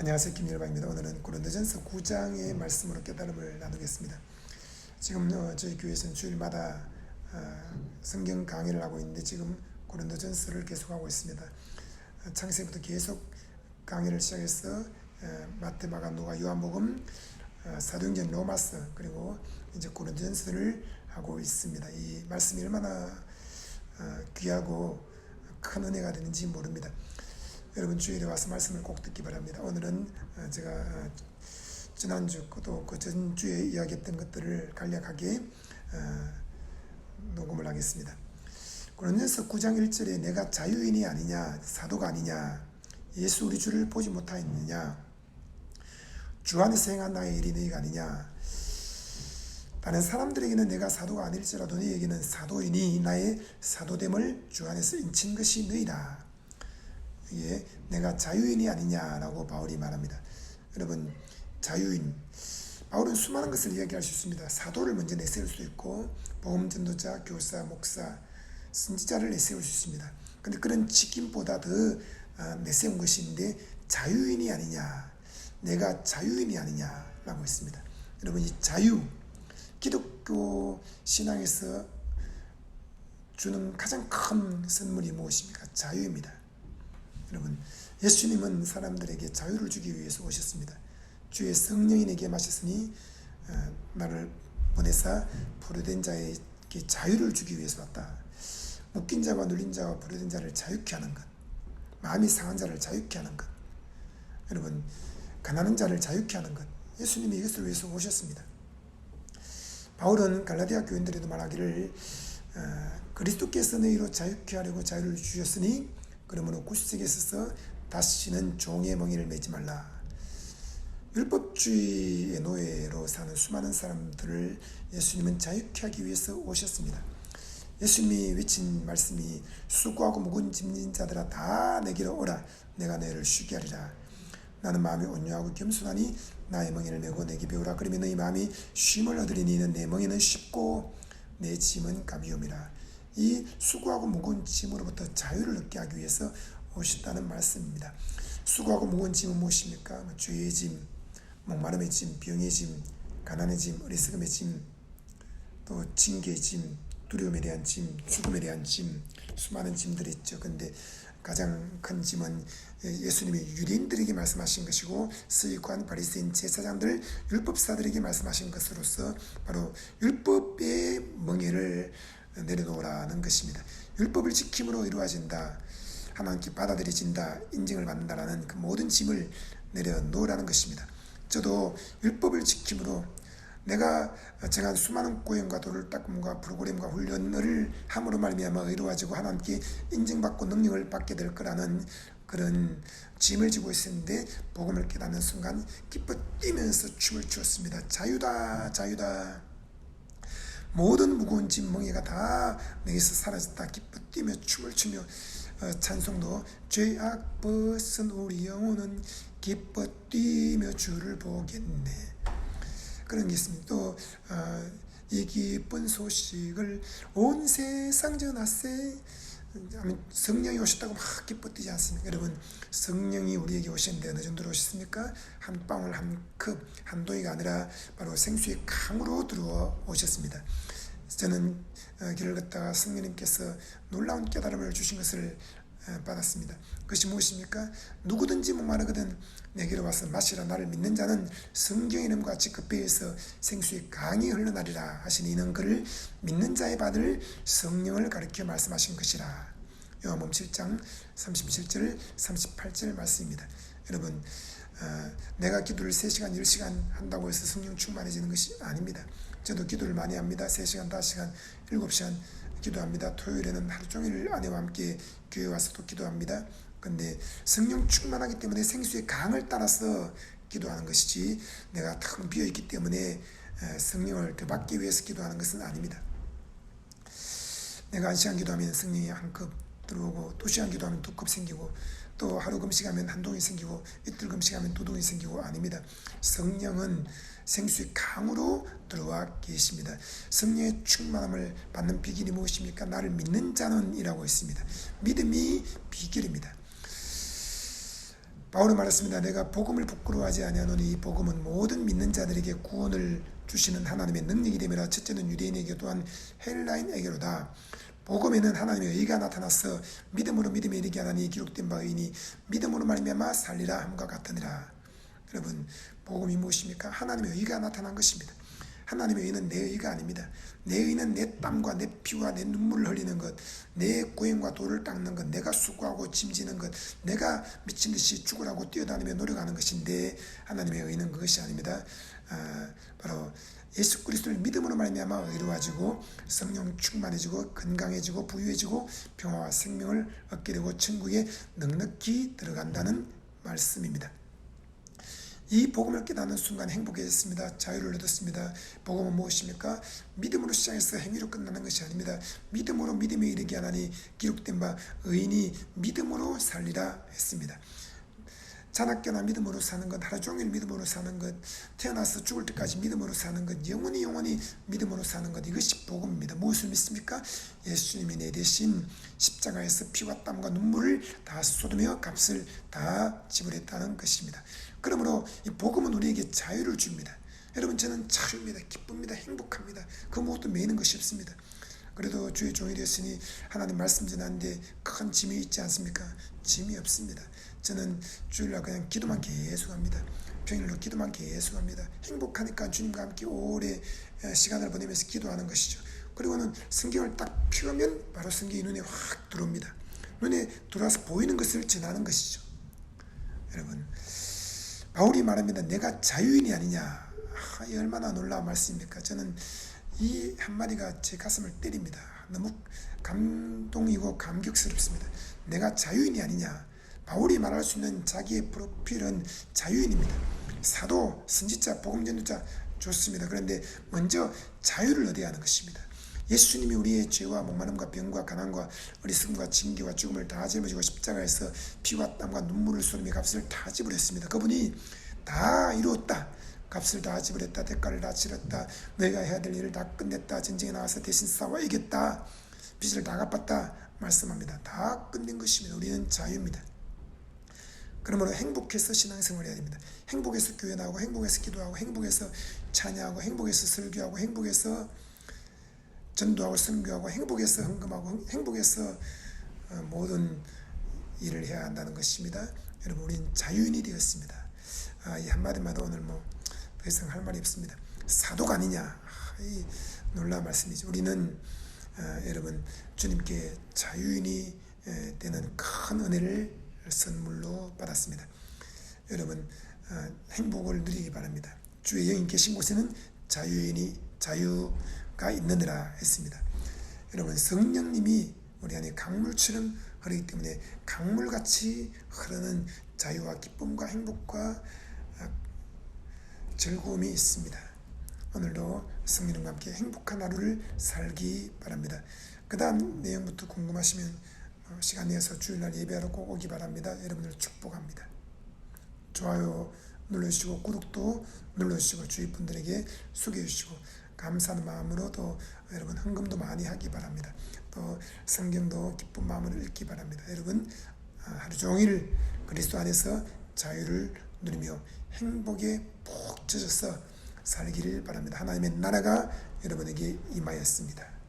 안녕하세요. 김일방입니다. 오늘은 고린도전서 9장의 말씀으로 깨달음을 나누겠습니다. 지금 저희 교회에서는 주일마다 성경 강의를 하고 있는데 지금 고린도전서를 계속하고 있습니다. 창세기부터 계속 강의를 시작해서 마태, 마가, 누가, 요한복음, 사도행전, 로마서 그리고 이제 고린도전서를 하고 있습니다. 이 말씀이 얼마나 귀하고 큰 은혜가 되는지 모릅니다. 여러분 주일에 와서 말씀을 꼭 듣기 바랍니다. 오늘은 제가 지난주 또 그 전주에 이야기했던 것들을 간략하게 녹음을 하겠습니다. 고린도전서 9장 1절에 내가 자유인이 아니냐, 사도가 아니냐, 예수 우리 주를 보지 못하였느냐, 주 안에서 행한 나의 일이 너희가 아니냐, 다른 사람들에게는 내가 사도가 아닐지라도 너희에게는 사도이니 나의 사도됨을 주 안에서 인친 것이 너희라. 이게 내가 자유인이 아니냐라고 바울이 말합니다. 여러분, 자유인, 바울은 수많은 것을 이야기할 수 있습니다. 사도를 먼저 내세울 수 있고 복음 전도자, 교사, 목사, 선지자를 내세울 수 있습니다. 근데 그런 직임보다 더 내세운 것인데 자유인이 아니냐, 내가 자유인이 아니냐라고 했습니다. 여러분, 이 자유, 기독교 신앙에서 주는 가장 큰 선물이 무엇입니까? 자유입니다. 여러분, 예수님은 사람들에게 자유를 주기 위해서 오셨습니다. 주의 성령이 내게 마셨으니 나를 보내사 포로된 자에게 자유를 주기 위해서 왔다. 묶인 자와 눌린 자와 포로된 자를 자유케 하는 것, 마음이 상한 자를 자유케 하는 것, 여러분, 가난한 자를 자유케 하는 것, 예수님이 이것을 위해서 오셨습니다. 바울은 갈라디아 교인들에도 말하기를 그리스도께서 너희로 자유케 하려고 자유를 주셨으니 그러므로 구식에 있어서 다시는 종의 멍에를 매지 말라. 율법주의의 노예로 사는 수많은 사람들을 예수님은 자유케 하기 위해서 오셨습니다. 예수님이 외친 말씀이 수고하고 무거운 짐진 자들아 다 내게로 오라. 내가 너희를 쉬게 하리라. 나는 마음이 온유하고 겸손하니 나의 멍에를 메고 내게 배우라. 그러면 너희 마음이 쉼을 얻으리니 내 멍에는 쉽고 내 짐은 가벼움이라. 이 수고하고 무거운 짐으로부터 자유를 얻게 하기 위해서 오셨다는 말씀입니다. 수고하고 무거운 짐은 무엇입니까? 죄의 짐, 목마름의 짐, 병의 짐, 가난의 짐, 어리석음의 짐, 또 징계의 짐, 두려움에 대한 짐, 죽음에 대한 짐, 수많은 짐들이 있죠. 근데 가장 큰 짐은 예수님이 유대인들에게 말씀하신 것이고 서기관, 바리새인, 제사장들, 율법사들에게 말씀하신 것으로서 바로 율법의 멍에를 내려놓으라는 것입니다. 율법을 지킴으로 이루어진다, 하나님께 받아들여진다, 인정을 받는다라는 그 모든 짐을 내려놓으라는 것입니다. 저도 율법을 지킴으로 내가 정한 수많은 고행과 도를 닦음과 프로그램과 훈련을 함으로 말미암아 이루어지고 하나님께 인정받고 능력을 받게 될 거라는 그런 짐을 지고 있었는데 복음을 깨닫는 순간 기뻐 뛰면서 춤을 추었습니다. 자유다, 자유다. 모든 무거운 짐 멍에가 다 내게서 사라졌다. 기뻐 뛰며 춤을 추며 찬송도 죄악 벗은 우리 영혼은 기뻐 뛰며 주를 보겠네, 그런 게 있습니다. 또 이 기쁜 소식을 온 세상 전하세. 성령이 오셨다고 막 기뻐 뛰지 않습니까? 여러분, 성령이 우리에게 오셨는데 어느 정도로 오셨습니까? 한 방울 한 컵 한 도이가 아니라 바로 생수의 강으로 들어와 오셨습니다. 저는 길을 걷다가 성령님께서 놀라운 깨달음을 주신 것을 받았습니다. 그것이 무엇입니까? 누구든지 목마르거든 내게로 와서 마시라. 나를 믿는 자는 성경의 이름과 같이 그 배에서 생수의 강이 흘러나리라 하시니 이는 그를 믿는 자의 받을 성령을 가리켜 말씀하신 것이라. 요한복음 7장 37절 38절 말씀입니다. 여러분, 내가 기도를 3시간 10시간 한다고 해서 성령 충만해지는 것이 아닙니다. 저도 기도를 많이 합니다. 3시간 5시간 7시간 기도합니다. 토요일에는 하루 종일 아내와 함께 교회 와서 또 기도합니다. 근데 성령 충만하기 때문에 생수의 강을 따라서 기도하는 것이지 내가 텅 비어있기 때문에 성령을 더 받기 위해서 기도하는 것은 아닙니다. 내가 1시간 기도하면 성령이 한 컵 들어오고 2시간 기도하면 2컵 생기고 또 하루 금식하면 한 동이 생기고 이틀 금식하면 2동이 생기고 아닙니다. 성령은 생수의 강으로 들어와 계십니다. 성령의 충만함을 받는 비결이 무엇입니까? 나를 믿는 자는 이라고 했습니다. 믿음이 비결입니다. 바울은 말했습니다. 내가 복음을 부끄러워하지 아니하노니 이 복음은 모든 믿는 자들에게 구원을 주시는 하나님의 능력이 되며 첫째는 유대인에게 또한 헬라인에게로다. 복음에는 하나님의 의가 나타나서 믿음으로 믿음에 이르게 하나니 기록된 바이니 믿음으로 말미암아 살리라 함과 같으니라. 여러분, 복음이 무엇입니까? 하나님의 의가 나타난 것입니다. 하나님의 의는 내 의가 아닙니다. 내 의는 내 땀과 내 피와 내 눈물을 흘리는 것, 내 고행과 도를 닦는 것, 내가 수고하고 짐지는 것, 내가 미친 듯이 죽으라고 뛰어다니며 노력하는 것인데 하나님의 의는 그것이 아닙니다. 바로 예수 그리스도를 믿음으로 말미암아 의로워지고 성령 충만해지고 건강해지고 부유해지고 평화와 생명을 얻게 되고 천국에 넉넉히 들어간다는 말씀입니다. 이 복음을 깨닫는 순간 행복해졌습니다. 자유를 얻었습니다. 복음은 무엇입니까? 믿음으로 시작해서 행위로 끝나는 것이 아닙니다. 믿음으로 믿음에 이르게 하나니 기록된 바 의인이 믿음으로 살리라 했습니다. 자나깨나 믿음으로 사는 것, 하루 종일 믿음으로 사는 것, 태어나서 죽을 때까지 믿음으로 사는 것, 영원히 믿음으로 사는 것, 이것이 복음입니다. 무엇을 믿습니까? 예수님이 내 대신 십자가에서 피와 땀과 눈물을 다 쏟으며 값을 다 지불했다는 것입니다. 그러므로 이 복음은 우리에게 자유를 줍니다. 여러분, 저는 자유입니다. 기쁩니다. 행복합니다. 그 무엇도 매이는 것이 없습니다. 그래도 주의 종이 되었으니 하나님 말씀 전하는데 큰 짐이 있지 않습니까? 짐이 없습니다. 저는 주일날 그냥 기도만 계속합니다. 평일로 기도만 계속합니다. 행복하니까 주님과 함께 오래 시간을 보내면서 기도하는 것이죠. 그리고는 성경을 딱 펴면 바로 성경이 눈에 확 들어옵니다. 눈에 들어와서 보이는 것을 전하는 것이죠. 여러분, 바울이 말합니다. 내가 자유인이 아니냐. 이 얼마나 놀라운 말씀입니까? 저는 이 한마디가 제 가슴을 때립니다. 너무 감동이고 감격스럽습니다. 내가 자유인이 아니냐. 바울이 말할 수 있는 자기의 프로필은 자유인입니다. 사도, 선지자, 복음전도자 좋습니다. 그런데 먼저 자유를 얻어야 하는 것입니다. 예수님이 우리의 죄와 목마름과 병과 가난과 어리석음과 징계와 죽음을 다 짊어지고 십자가에서 피와 땀과 눈물을 쏟으며 값을 다 지불했습니다. 그분이 다 이루었다. 값을 다 지불했다. 대가를 다 치렀다. 너희가 해야 될 일을 다 끝냈다. 전쟁에 나가서 대신 싸워 이겼다. 빚을 다 갚았다. 말씀합니다. 다 끝낸 것입니다. 우리는 자유입니다. 그러므로 행복해서 신앙생활을 해야 됩니다. 행복해서 교회 나오고 행복해서 기도하고 행복해서 찬양하고 행복해서 설교하고 행복해서 전도하고 선교하고 행복해서 헌금하고 행복해서 모든 일을 해야 한다는 것입니다. 여러분, 우리는 자유인이 되었습니다. 이 한마디마다 오늘 더 이상 할 말이 없습니다. 사도가 아니냐. 이 놀라운 말씀이죠. 우리는 여러분, 주님께 자유인이 되는 큰 은혜를 선물로 받았습니다. 여러분, 행복을 누리기 바랍니다. 주의 영이 계신 곳에는 자유가 있느니라 했습니다. 여러분, 성령님이 우리 안에 강물처럼 흐르기 때문에 강물같이 흐르는 자유와 기쁨과 행복과 즐거움이 있습니다. 오늘도 성령님과 함께 행복한 하루를 살기 바랍니다. 그 다음 내용부터 궁금하시면 시간 내서 주일날 예배하러 꼭 오기 바랍니다. 여러분을 축복합니다. 좋아요 눌러주시고 구독도 눌러주시고 주위 분들에게 소개해 주시고 감사하는 마음으로 또 여러분 헌금도 많이 하기 바랍니다. 또 성경도 기쁜 마음으로 읽기 바랍니다. 여러분, 하루 종일 그리스도 안에서 자유를 누리며 행복에 푹 젖어서 살기를 바랍니다. 하나님의 나라가 여러분에게 임하였습니다.